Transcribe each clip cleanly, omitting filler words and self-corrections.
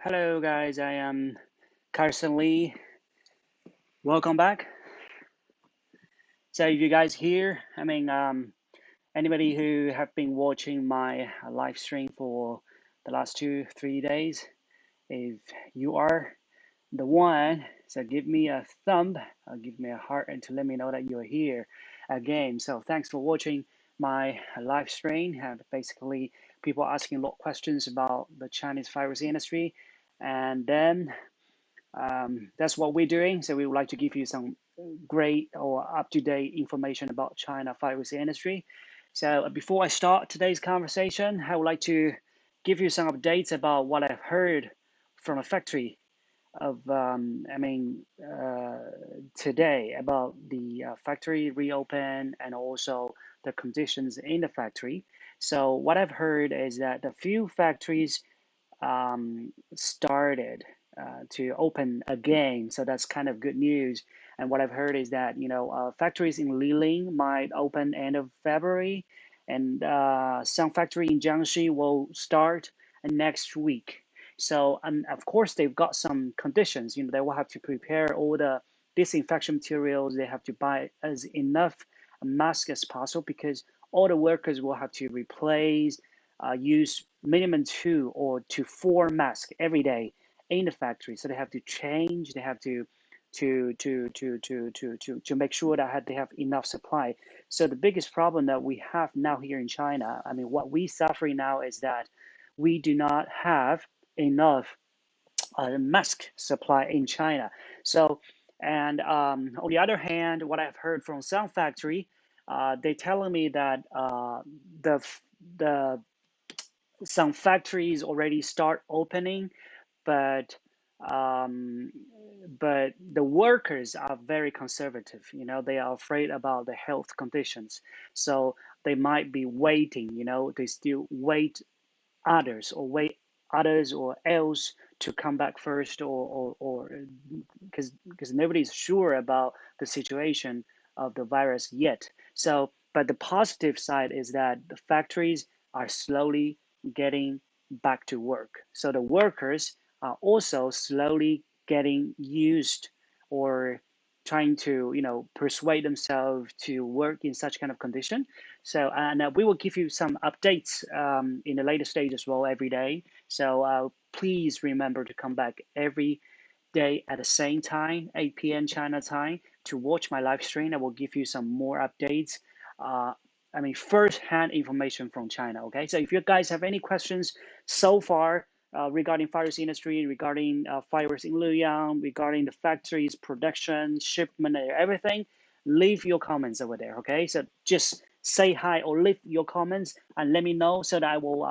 Hello, guys. I am carsonlee. Welcome back. So, you guys here? Anybody who have been watching my live stream for the last 2, 3 days, if you are the one, so give me a thumb, give me a heart, and to let me know that you're here again. So, thanks for watching my live stream. And basically, people asking a lot of questions about the Chinese virus industry, and then that's what we're doing. So we would like to give you some great or up-to-date information about China virus industry. So before I start today's conversation, I would like to give you some updates about what I've heard from a factory of, today about the factory reopen and also the conditions in the factory. So what I've heard is that a few factories started to open again. So that's kind of good news. And what I've heard is that factories in Liling might open end of February, and some factory in Jiangxi will start next week. So and of course they've got some conditions. They will have to prepare all the disinfection materials. They have to buy as enough mask as possible because all the workers will have to replace use minimum 2 or 4 masks every day in the factory. So they have to change. They have to make sure that they have enough supply. So the biggest problem that we have now here in China, what we suffering now is that we do not have enough mask supply in China. So, and on the other hand, what I've heard from some factory, they telling me that the some factories already start opening, but um, but the workers are very conservative. They are afraid about the health conditions, so they might be waiting. They still wait others or else to come back first, or because nobody's sure about the situation of the virus yet. So, but the positive side is that the factories are slowly getting back to work. So the workers are also slowly getting used or trying to persuade themselves to work in such kind of condition. So and we will give you some updates in the later stage as well every day. So please remember to come back every day at the same time, 8 p.m. China time, to watch my live stream. I will give you some more updates. Uh, first-hand information from China. Okay, so if you guys have any questions so far regarding virus industry, regarding virus in Luoyang, regarding the factories, production, shipment, and everything, leave your comments over there. Okay, so just say hi or leave your comments and let me know so that I will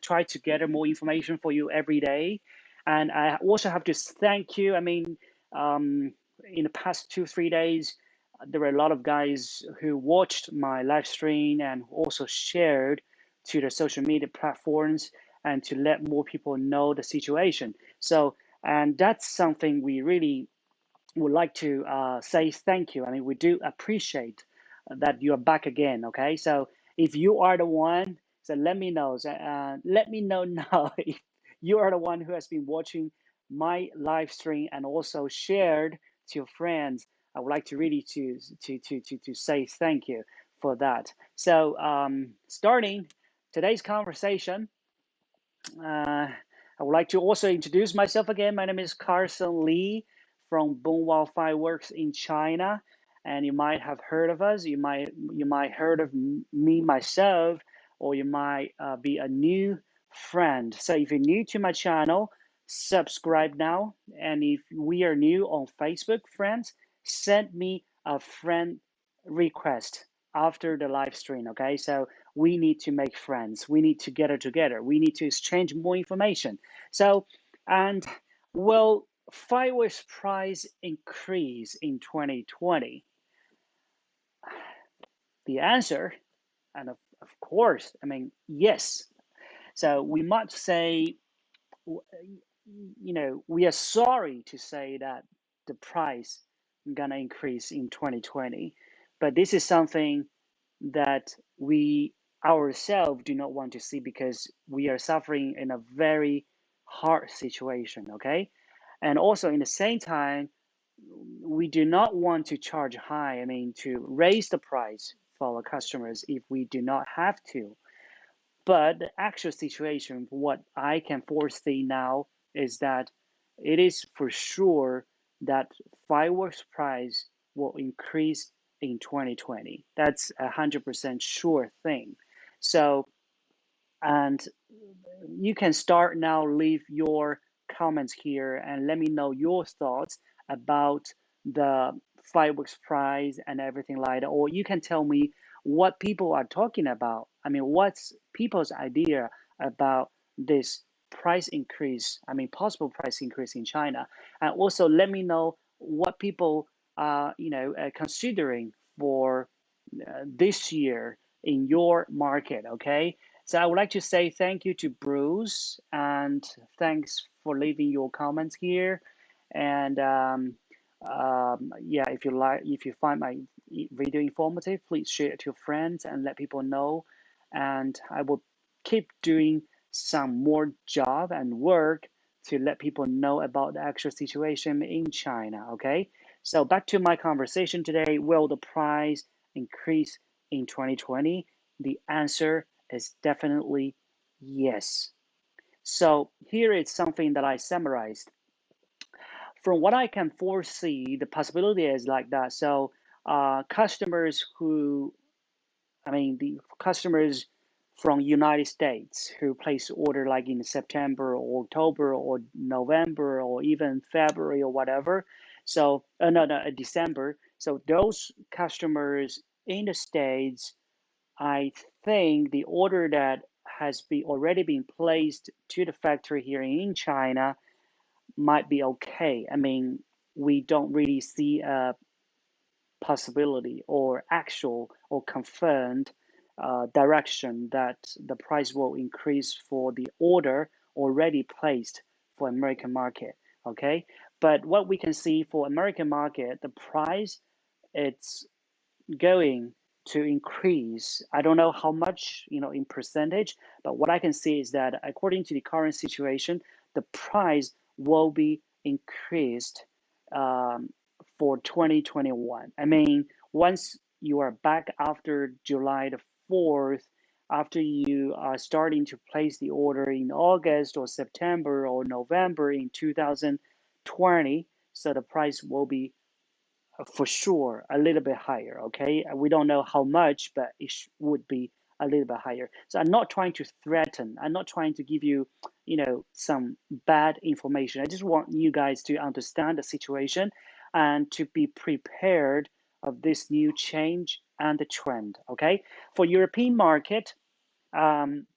try to gather more information for you every day. And I also have to thank you. In the past 2, 3 days, there were a lot of guys who watched my live stream and also shared to the social media platforms and to let more people know the situation. So, and that's something we really would like to say thank you. We do appreciate that you're back again. Okay, so if you are the one, so let me know. So, let me know now if you are the one who has been watching my live stream and also shared to your friends. I would like to really to say thank you for that. So starting today's conversation, I would like to also introduce myself again. My name is carsonlee from Boomwow Fireworks in China, and you might have heard of us. You might heard of me myself, or you might be a new friend. So if you're new to my channel, subscribe now. And if we are new on Facebook, friends, send me a friend request after the live stream. Okay, so we need to make friends. We need to get it together. We need to exchange more information. So, and will fireworks price increase in 2020? The answer, and of course, yes. So we might say, we are sorry to say that the price gonna increase in 2020, but this is something that we ourselves do not want to see because we are suffering in a very hard situation, okay? And also in the same time, we do not want to charge high, I mean, to raise the price for our customers if we do not have to. But the actual situation, what I can foresee now is that it is for sure that fireworks price will increase in 2020. That's 100% sure thing. So, and you can start now, leave your comments here and let me know your thoughts about the fireworks prize and everything like that. Or you can tell me what people are talking about. I mean, what's people's idea about this price increase? I mean, possible price increase in China. And also let me know what people are, considering for this year in your market, okay? So I would like to say thank you to Bruce and thanks for leaving your comments here. And yeah, if you find my video informative, please share it to your friends and let people know. And I will keep doing some more job and work to let people know about the actual situation in China. Okay. So back to my conversation today. Will the price increase in 2020? The answer is definitely yes. So here is something that I summarized. From what I can foresee, the possibility is like that. So customers who, I mean, the customers from United States who place order like in September or October or November or even February or whatever. So no, December. So those customers in the States, I think the order that has been already been placed to the factory here in China might be okay. I mean, we don't really see a possibility or actual or confirmed direction that the price will increase for the order already placed for American market. Okay, but what we can see for American market, the price it's going to increase. I don't know how much, in percentage, but what I can see is that according to the current situation, the price will be increased um, for 2021. I mean, once you are back after July the 4th, after you are starting to place the order in August or September or November in 2020, so the price will be for sure a little bit higher. Okay, we don't know how much, but it would be a little bit higher. So I'm not trying to threaten. I'm not trying to give you, some bad information. I just want you guys to understand the situation and to be prepared of this new change and the trend. Okay, for European market. Um,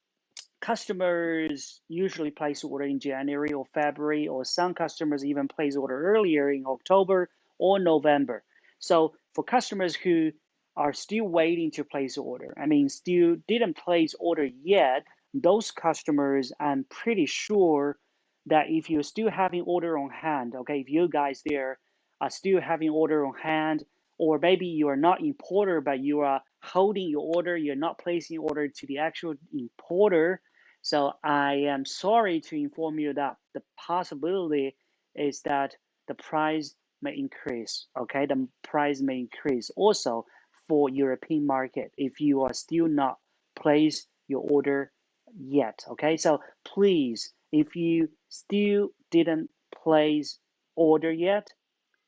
Customers usually place order in January or February, or some customers even place order earlier in October or November. So for customers who are still waiting to place order, I mean, still didn't place order yet, those customers, I'm pretty sure that if you're still having order on hand, okay, if you guys there are still having order on hand, or maybe you are not importer, but you are holding your order, you're not placing order to the actual importer. So I am sorry to inform you that the possibility is that the price may increase. Okay, the price may increase also for European market if you are still not place your order yet. Okay, so please, if you still didn't place order yet,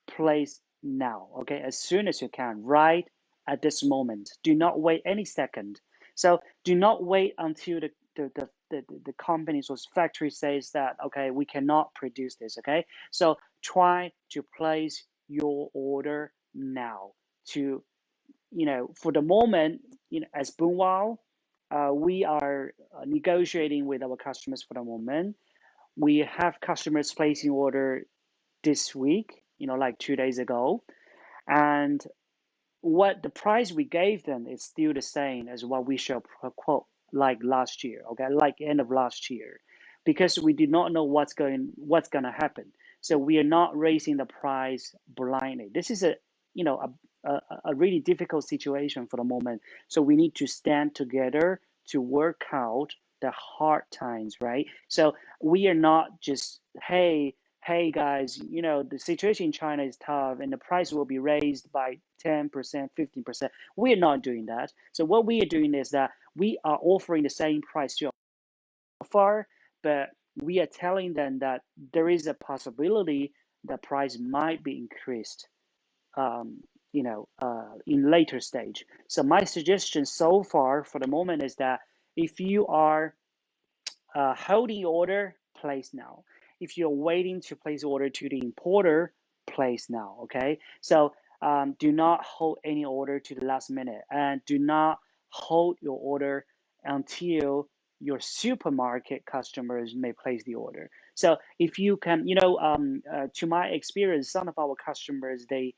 place now. Okay, as soon as you can, right at this moment. Do not wait any second. So do not wait until the companies or factory says that okay, we cannot produce this. Okay, so try to place your order now. To for the moment, as Boomwow, we are negotiating with our customers for the moment. We have customers placing order this week, like 2 days ago. And what the price we gave them is still the same as what we shall quote like last year, okay, like end of last year, because we did not know what's gonna happen. So we are not raising the price blindly. This is a really difficult situation for the moment. So we need to stand together to work out the hard times, right? So we are not just, hey guys, the situation in China is tough and the price will be raised by 10%, 15%. We're not doing that. So what we are doing is that we are offering the same price to far, but we are telling them that there is a possibility the price might be increased, um, in later stage. So my suggestion so far for the moment is that if you are holding your order, place now. If you're waiting to place order to the importer, place now. Okay. So do not hold any order to the last minute, and do not hold your order until your supermarket customers may place the order. So if you can, to my experience, some of our customers they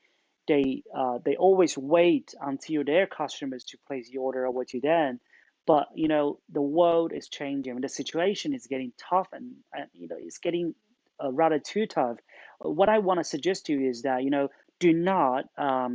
always wait until their customers to place the order over to them, but the world is changing, the situation is getting tough, and it's getting rather too tough. What I want to suggest to you is that do not uh,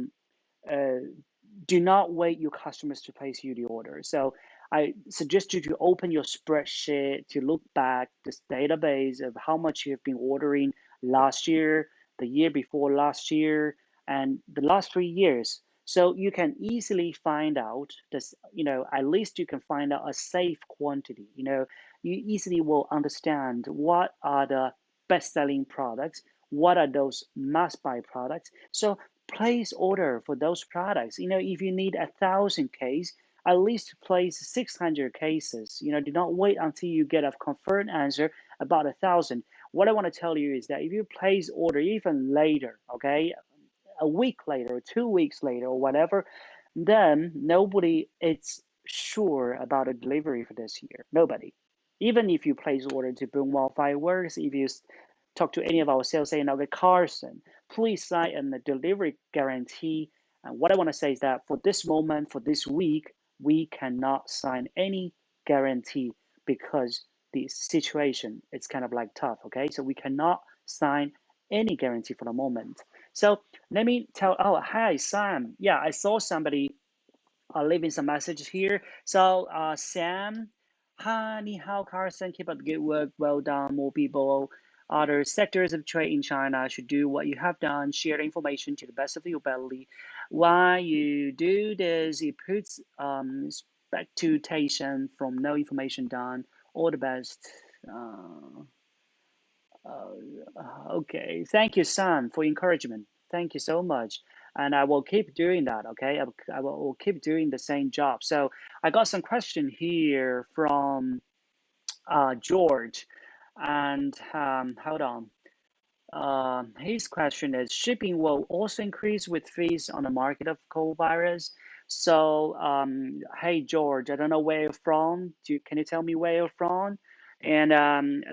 do not wait your customers to place you the order. So I suggest you to open your spreadsheet to look back this database of how much you have been ordering last year, the year before last year, and the last 3 years. So you can easily find out this, at least you can find out a safe quantity. You easily will understand what are the best-selling products, what are those must-buy products. So place order for those products. If you need 1,000 cases, at least place 600 cases. Do not wait until you get a confirmed answer about 1,000. What I want to tell you is that if you place order even later, okay, a week later, 2 weeks later, or whatever, then nobody is sure about a delivery for this year. Nobody. Even if you place order to Boomwow Fireworks, if you talk to any of our sales agent, okay, Carson, please sign a delivery guarantee. And what I want to say is that for this moment, for this week, we cannot sign any guarantee because the situation is kind of like tough. Okay, so we cannot sign any guarantee for the moment. So let me tell. Oh, hi, Sam. Yeah, I saw somebody leaving some message here. So, Sam, hi, ni hao, Carson. Keep up the good work. Well done. More people, other sectors of trade in China should do what you have done. Share the information to the best of your ability. While you do this, it puts expectation from no information done. All the best. Okay, thank you, Sam, for encouragement. Thank you so much. And I will keep doing that, okay? I will keep doing the same job. So I got some question here from George. And hold on. His question is, shipping will also increase with fees on the market of cold virus. So, hey George, I don't know where you're from. Can you tell me where you're from? And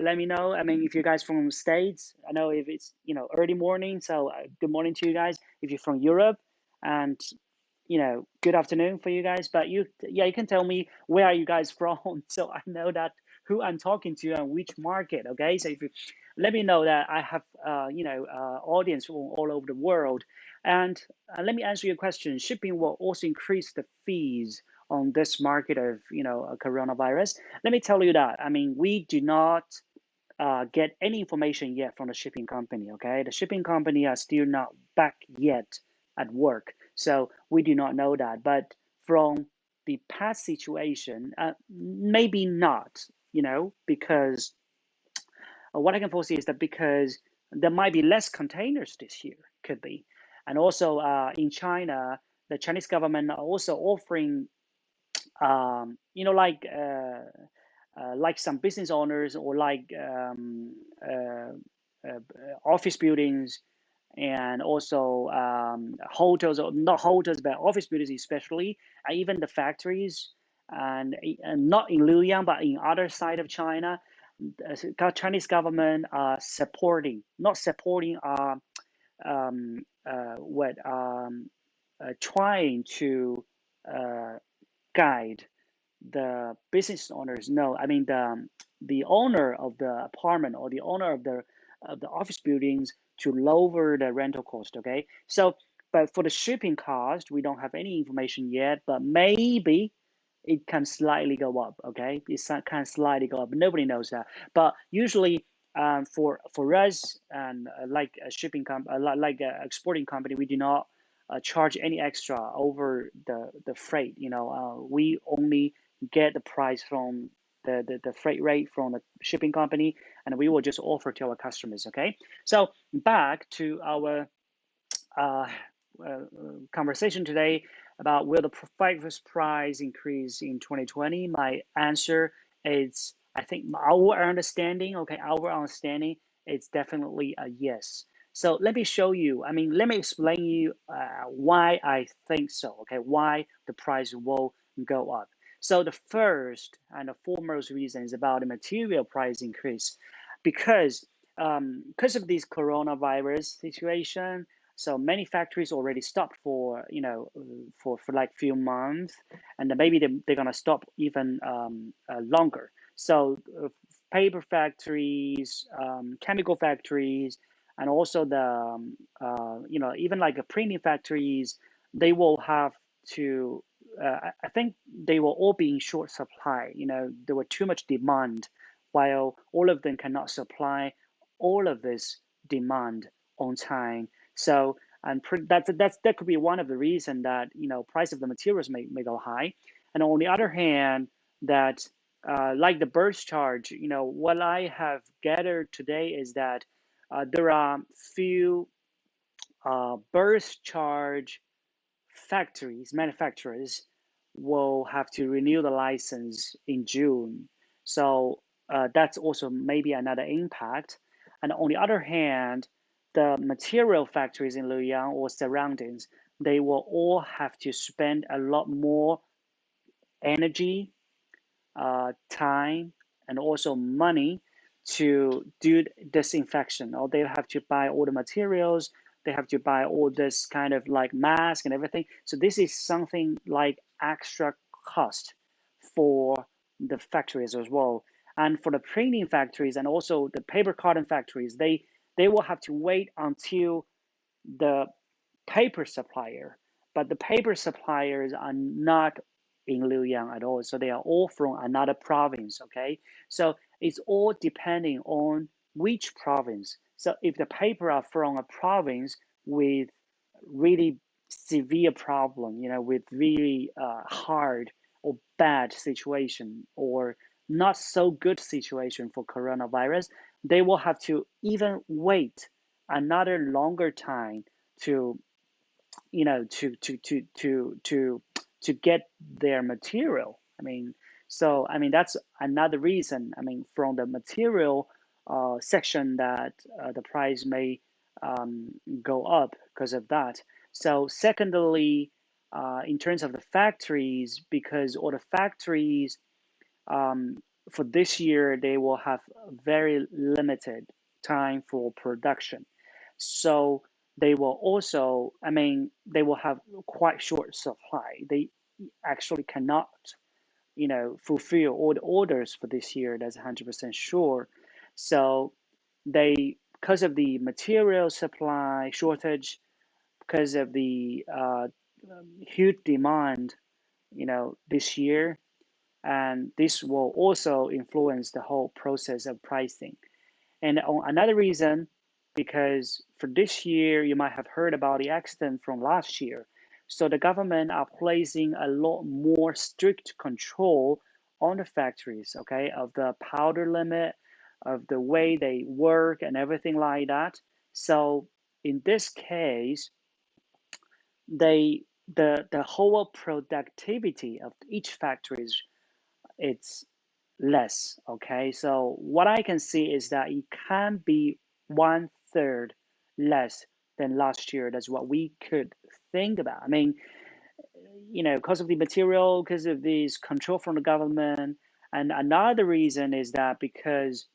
let me know. I mean, if you guys from States, I know if it's early morning, so good morning to you guys. If you're from Europe, and good afternoon for you guys. But yeah, you can tell me where are you guys from, so I know that who I'm talking to and which market. Okay, so if you let me know that I have audience from all over the world, and let me answer your question. Shipping will also increase the fees on this market of coronavirus. Let me tell you that. I mean, we do not get any information yet from the shipping company. Okay, the shipping company are still not back yet at work, so we do not know that. But from the past situation, maybe not. Because what I can foresee is that because there might be less containers this year, could be, and also in China, the Chinese government are also offering, like some business owners or like office buildings, and also hotels, or not hotels, but office buildings especially, and even the factories, and not in Luoyang, but in other side of China, Chinese government are supporting, not supporting, what trying to guide the business owners. No, I mean the owner of the apartment or the owner of the office buildings to lower the rental cost. Okay, so but for the shipping cost, we don't have any information yet, but it can slightly go up. Okay, can slightly go up. Nobody knows that, but usually for us and like a shipping like a exporting company, we do not charge any extra over the freight. We only get the price from the freight rate from the shipping company, and we will just offer to our customers. Okay, so back to our uh, conversation today about will the virus price increase in 2020. My answer is, I think our understanding, okay, our understanding, it's definitely a yes. So let me show you, let me explain you why I think so, okay, why the price will go up. So the first and the foremost reason is about the material price increase because of this coronavirus situation. So many factories already stopped for for like few months, and then maybe they're gonna stop even longer. So paper factories, chemical factories, and also the even like a printing factories, they will have to. I think they will all be in short supply. There were too much demand, while all of them cannot supply all of this demand on time. So that could be one of the reason that price of the materials may go high. And on the other hand, that like the burst charge, what I have gathered today is that there are few burst charge manufacturers will have to renew the license in June. So that's also maybe another impact. And on the other hand, the material factories in Luoyang or surroundings, they will all have to spend a lot more energy, time, and also money to do disinfection. Or they have to buy all the materials, they have to buy all this kind of like mask and everything. So this is something like extra cost for the factories as well. And for the printing factories and also the paper carton factories, they will have to wait until the paper supplier, but the paper suppliers are not in Luoyang at all. So they are all from another province. Okay, so it's all depending on which province. So if the paper are from a province with really severe problem, with really hard or bad situation or not so good situation for coronavirus, they will have to even wait another longer time to to get their material. That's another reason. From the material section that the price may go up because of that. So secondly, in terms of the factories, because all the factories um, for this year they will have very limited time for production. So they will also, they will have quite short supply. They actually cannot, fulfill all the orders for this year. That's 100% sure. So because of the material supply shortage, because of the huge demand, this year, and this will also influence the whole process of pricing. And on another reason, because for this year, you might have heard about the accident from last year. So the government are placing a lot more strict control on the factories, okay, of the powder limit, of the way they work and everything like that. So in this case, the whole productivity of each factory is it's less. Okay, so what I can see is that it can be 1/3 less than last year. That's what we could think about. Because of the material, because of this control from the government, and another reason is that because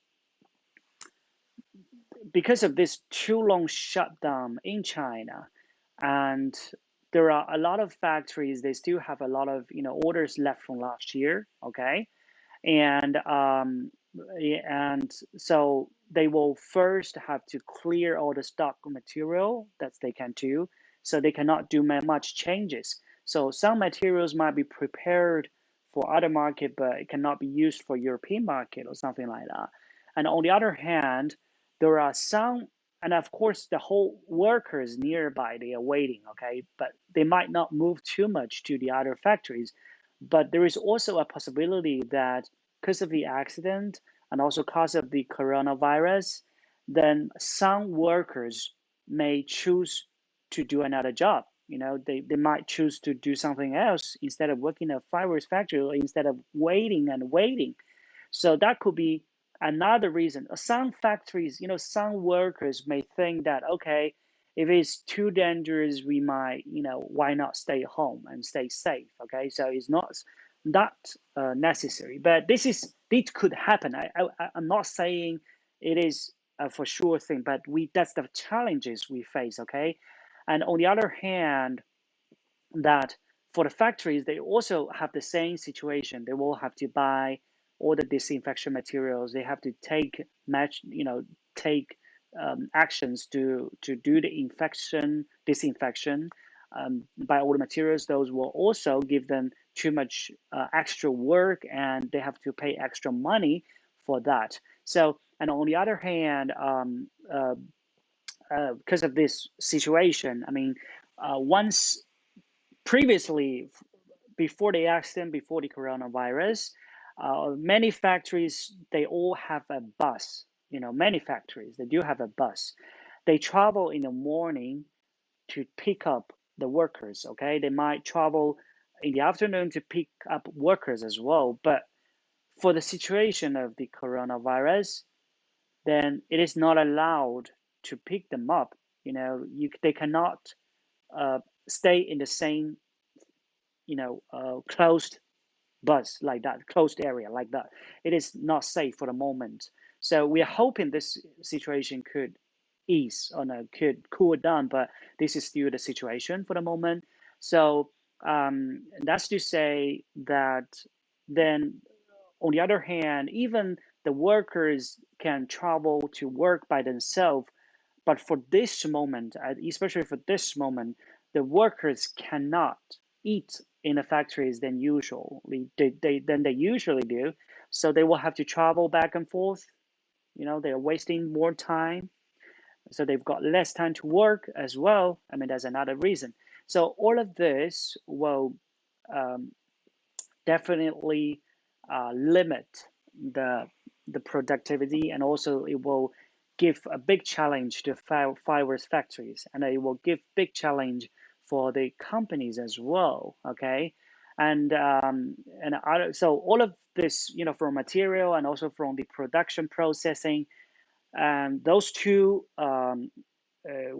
of this too long shutdown in China, and there are a lot of factories, they still have a lot of orders left from last year. Okay, and so they will first have to clear all the stock material that they can do, so they cannot do much changes. So some materials might be prepared for other market, but it cannot be used for European market or something like that. And on the other hand, there are some, and of course, the whole workers nearby, they are waiting, okay, but they might not move too much to the other factories. But there is also a possibility that because of the accident and also because of the coronavirus, then some workers may choose to do another job. They might choose to do something else instead of working in a fireworks factory or instead of waiting and waiting. So that could be another reason. Some factories, some workers may think that, okay, if it's too dangerous, we might, why not stay home and stay safe? Okay, so it's not necessary, but this could happen. I'm not saying it is a for sure thing, but that's the challenges we face. Okay, and on the other hand, that for the factories, they also have the same situation. They will have to buy all the disinfection materials. They have to take actions to do the disinfection, by all the materials. Those will also give them too much extra work, and they have to pay extra money for that. So, and on the other hand, because of this situation, I mean, once previously, before the accident, before the coronavirus, many factories, they all have a bus. Many factories, they do have a bus. They travel in the morning to pick up the workers. Okay, they might travel in the afternoon to pick up workers as well. But for the situation of the coronavirus, then it is not allowed to pick them up. They cannot uh, stay in the same closed bus like that, closed area like that. It is not safe for the moment. So we are hoping this situation could ease or no, could cool down, but this is still the situation for the moment. So that's to say that then, on the other hand, even the workers can travel to work by themselves, but for this moment, especially for this moment, the workers cannot eat in the factories than usually than they usually do. So they will have to travel back and forth. They're wasting more time. So they've got less time to work as well. I mean, that's another reason. So all of this will um, definitely limit the the productivity, and also it will give a big challenge to fireworks factories, and it will give big challenge for the companies as well. Okay, and other, so all of this, from material and also from the production processing, and those two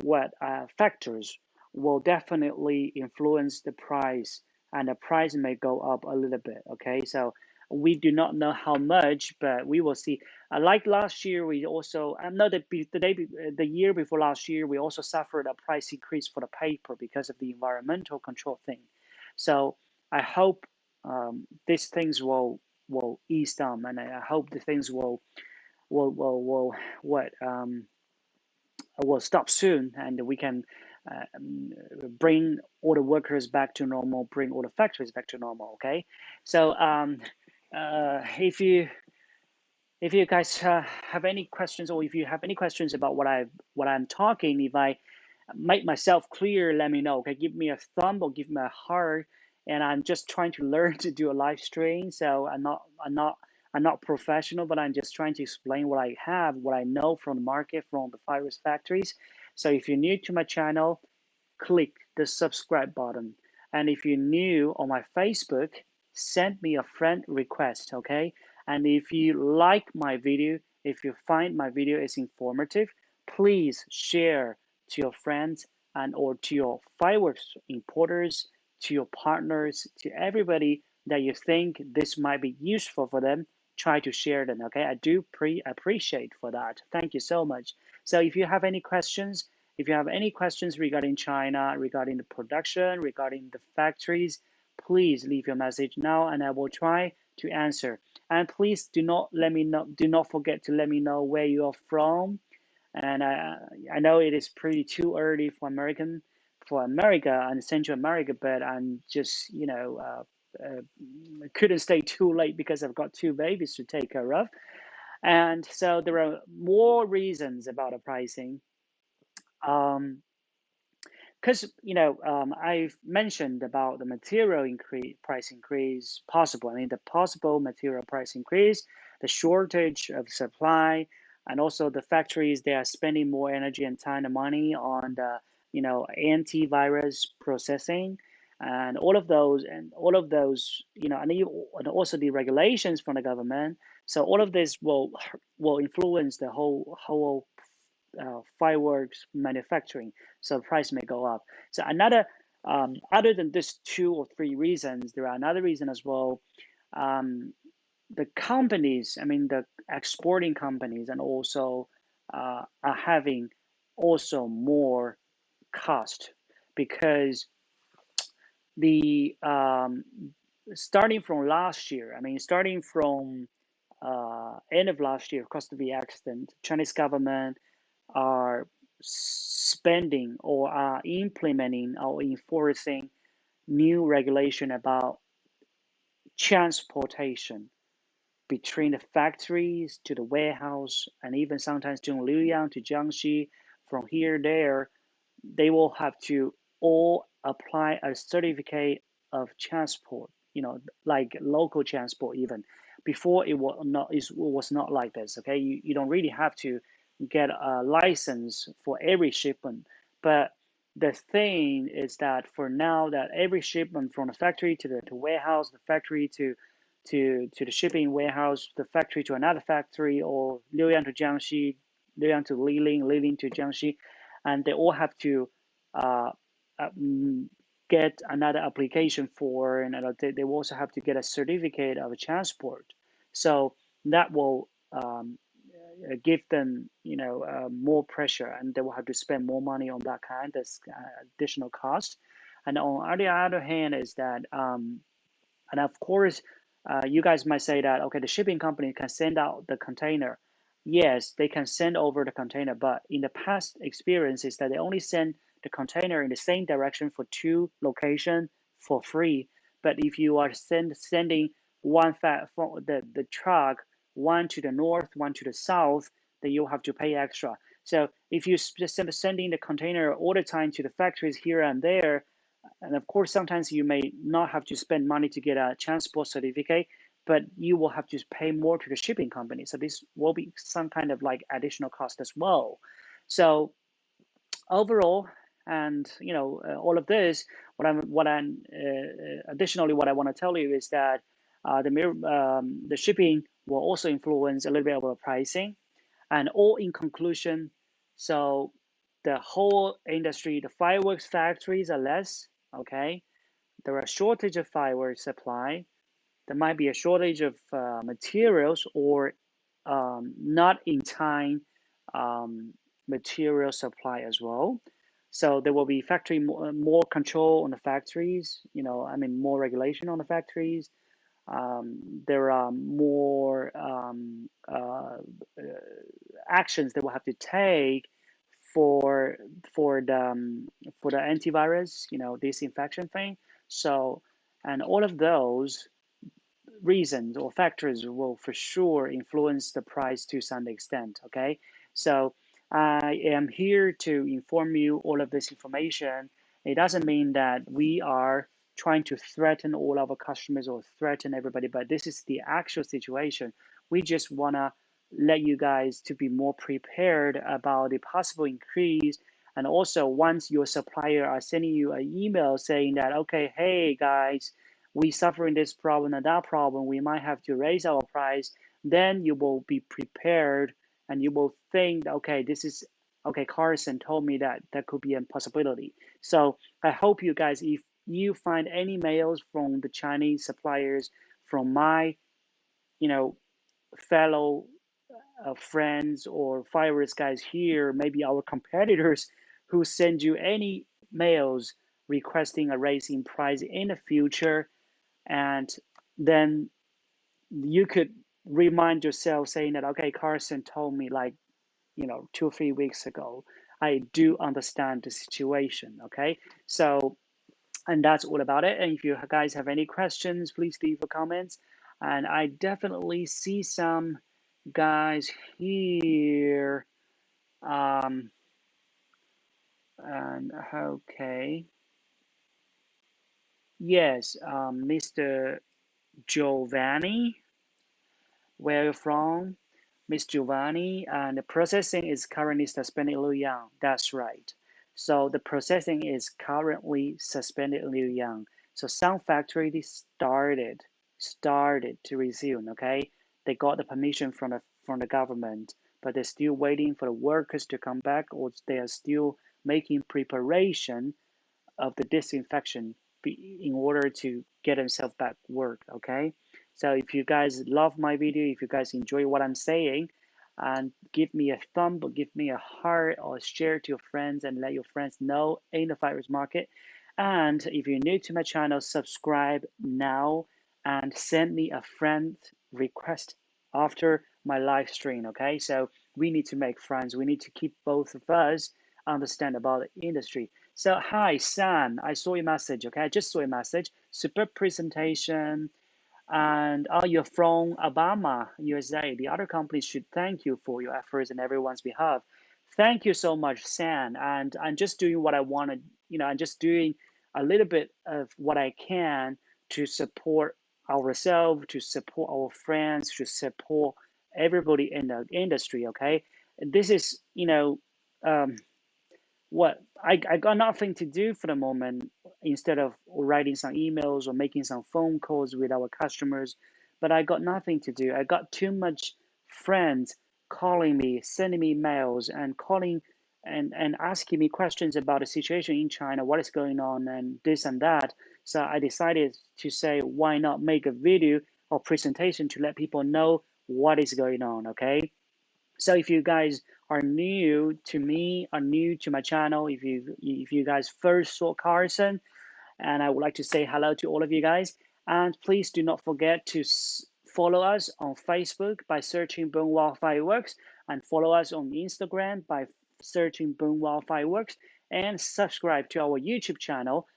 what factors will definitely influence the price, and the price may go up a little bit. Okay, so we do not know how much, but we will see. Like last year, we also, no, the year before last year, we also suffered a price increase for the paper because of the environmental control thing. So I hope these things will ease down, and I hope the things will what will stop soon, and we can bring all the workers back to normal, bring all the factories back to normal. Okay, so if you guys have any questions, or if you have any questions about what I'm talking, if I make myself clear, let me know. Okay, give me a thumb or give me a heart. And I'm just trying to learn to do a live stream, so I'm not professional, but I'm just trying to explain what I have, what I know from the market, from the virus factories. So if you're new to my channel, click the subscribe button. And if you're new on my Facebook, send me a friend request, okay? And if you like my video, if you find my video is informative, please share to your friends and or to your fireworks importers, to your partners, to everybody that you think this might be useful for them. Try to share them, okay? I do appreciate for that. Thank you so much. So if you have any questions, if you have any questions regarding China, regarding the production, regarding the factories, please leave your message now, and I will try to answer. And please do not forget to let me know where you are from. And I know it is pretty too early for America and Central America, but I'm just couldn't stay too late because I've got two babies to take care of. And so there are more reasons about the pricing. Um, because I've mentioned about the material price increase possible. I mean, the possible material price increase, the shortage of supply, and also the factories, they are spending more energy and time and money on the antivirus processing, and all of those and also the regulations from the government. So all of this will influence the whole fireworks manufacturing, so the price may go up. So another, other than these two or three reasons, there are another reason as well. Um, the companies, I mean the exporting companies, and also are having also more cost because the starting from last year, I mean starting from end of last year, because of the accident, Chinese government are spending or are implementing or enforcing new regulation about transportation between the factories to the warehouse, and even sometimes to Liuyang to Jiangxi, from here there, they will have to all apply a certificate of transport, like local transport even. Before it was not like this, okay? You don't really have to get a license for every shipment. But the thing is that for now, that every shipment from the factory to the warehouse, the factory to the shipping warehouse, the factory to another factory, or Liuyang to Jiangxi, Liuyang to Liling, Liling to Jiangxi, and they all have to uh, uh, mm, get another application for, and they will also have to get a certificate of transport. So that will give them, more pressure, and they will have to spend more money on that kind of additional cost. And on the other hand, is that and of course, you guys might say that, okay, the shipping company can send out the container. Yes, they can send over the container, but in the past experience is that they only send the container in the same direction for two locations for free. But if you are sending one for the truck, one to the north, one to the south, then you'll have to pay extra. So if you just sending the container all the time to the factories here and there, and of course, sometimes you may not have to spend money to get a transport certificate, but you will have to pay more to the shipping company. So this will be some kind of like additional cost as well. So overall, and all of this, what I'm additionally what I want to tell you is that the shipping will also influence a little bit of the pricing, and all in conclusion, so the whole industry, the fireworks factories are less, okay? There are shortage of fireworks supply. There might be a shortage of materials, or not in time material supply as well. So there will be factory more control on the factories, I mean more regulation on the factories. There are more actions they will have to take for for the for the antivirus, disinfection thing. So, and all of those reasons or factors will for sure influence the price to some extent. Okay, so I am here to inform you all of this information. It doesn't mean that we are trying to threaten all our customers or threaten everybody, but this is the actual situation. We just want to let you guys to be more prepared about the possible increase. And also, once your supplier are sending you an email saying that, okay, hey guys, we suffering this problem and that problem, we might have to raise our price, then you will be prepared, and you will think, okay, this is okay, Carson told me that that could be a possibility. So I hope you guys, if you find any mails from the Chinese suppliers, from my, you know, fellow friends or fireworks guys here, maybe our competitors, who send you any mails requesting a raise in price in the future, and then you could remind yourself saying that, okay, Carson told me like 2 or 3 weeks ago. I do understand the situation. Okay, so And that's all about it. And if you guys have any questions, please leave a comments. And I definitely see some guys here. Um, and okay, yes, Mr. Giovanni, where are you from? Miss Giovanni, and the processing is currently suspended in Luoyang. That's right. So the processing is currently suspended in Luoyang. So some factories started to resume. Okay, they got the permission from the government, but they're still waiting for the workers to come back, or they are still making preparation of the disinfection in order to get themselves back work. Okay, so if you guys love my video, if you guys enjoy what I'm saying, and give me a thumb or give me a heart or share to your friends and let your friends know in the virus market. And if you're new to my channel, subscribe now and send me a friend request after my live stream. Okay, so we need to make friends, we need to keep both of us understand about the industry. So, hi, Sam. I saw your message. Okay, I just saw your message. Super presentation. And you're from Alabama, USA. The other companies should thank you for your efforts on everyone's behalf. Thank you so much, Sam. And I'm just doing what I wanted. I'm just doing a little bit of what I can to support ourselves, to support our friends, to support everybody in the industry. Okay, this is, um, what I got nothing to do for the moment instead of writing some emails or making some phone calls with our customers. But I got nothing to do. I got too much friends calling me, sending me mails, and calling and asking me questions about the situation in China, what is going on, and this and that. So I decided to say, why not make a video or presentation to let people know what is going on, okay? So if you guys are new to me, are new to my channel, if you guys first saw Carson, and I would like to say hello to all of you guys. And please do not forget to follow us on Facebook by searching Boomwow Fireworks, and follow us on Instagram by searching Boomwow Fireworks, and subscribe to our YouTube channel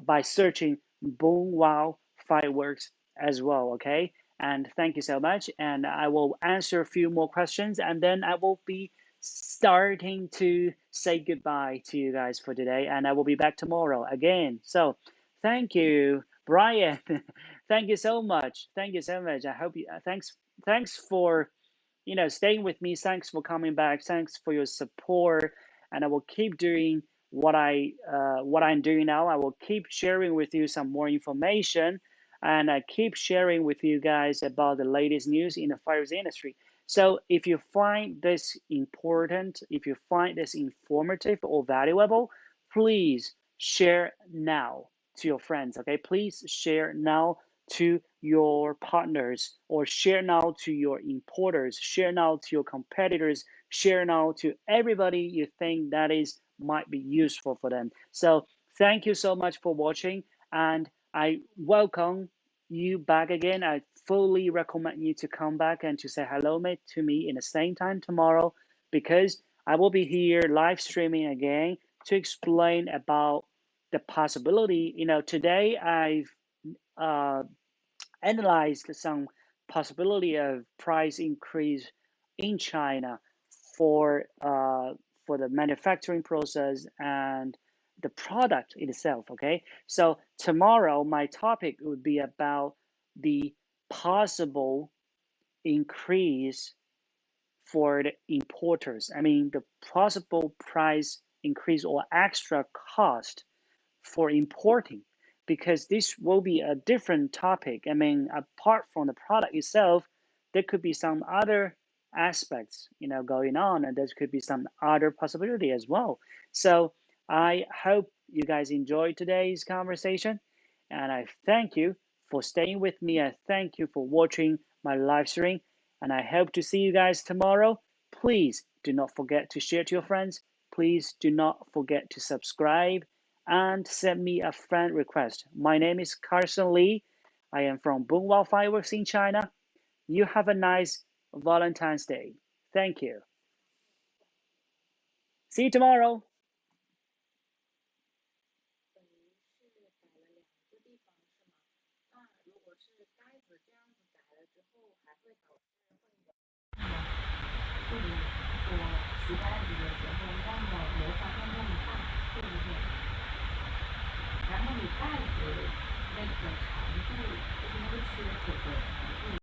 by searching Boomwow Fireworks as well. Okay. And thank you so much. And I will answer a few more questions, and then I will be starting to say goodbye to you guys for today. And I will be back tomorrow again. So thank you, Brian. Thank you so much. Thank you so much. I hope you. Thanks for staying with me. Thanks for coming back. Thanks for your support. And I will keep doing what I'm doing now. I will keep sharing with you some more information, and I keep sharing with you guys about the latest news in the fireworks industry. So if you find this important, if you find this informative or valuable, please share now to your friends. Okay, please share now to your partners, or share now to your importers, share now to your competitors, share now to everybody you think that is might be useful for them. So thank you so much for watching, and I welcome you back again. I fully recommend you to come back and to say hello to me in the same time tomorrow, because I will be here live streaming again to explain about the possibility. Today I've uh, analyzed some possibility of price increase in China for the manufacturing process and the product itself. Okay, so tomorrow my topic would be about the possible increase for the importers. I mean, the possible price increase or extra cost for importing, because this will be a different topic. I mean, apart from the product itself, there could be some other aspects, going on, and there could be some other possibility as well. So I hope you guys enjoyed today's conversation, and I thank you for staying with me. I thank you for watching my live stream, and I hope to see you guys tomorrow. Please do not forget to share to your friends. Please do not forget to subscribe and send me a friend request. My name is Carson Lee. I am from Boomwow Fireworks in China. You have a nice Valentine's Day. Thank you. See you tomorrow. 或者说骑袋子的时候忘了魔法忘了带，对不对？然后你袋子那个长度，就是那个缺口的长度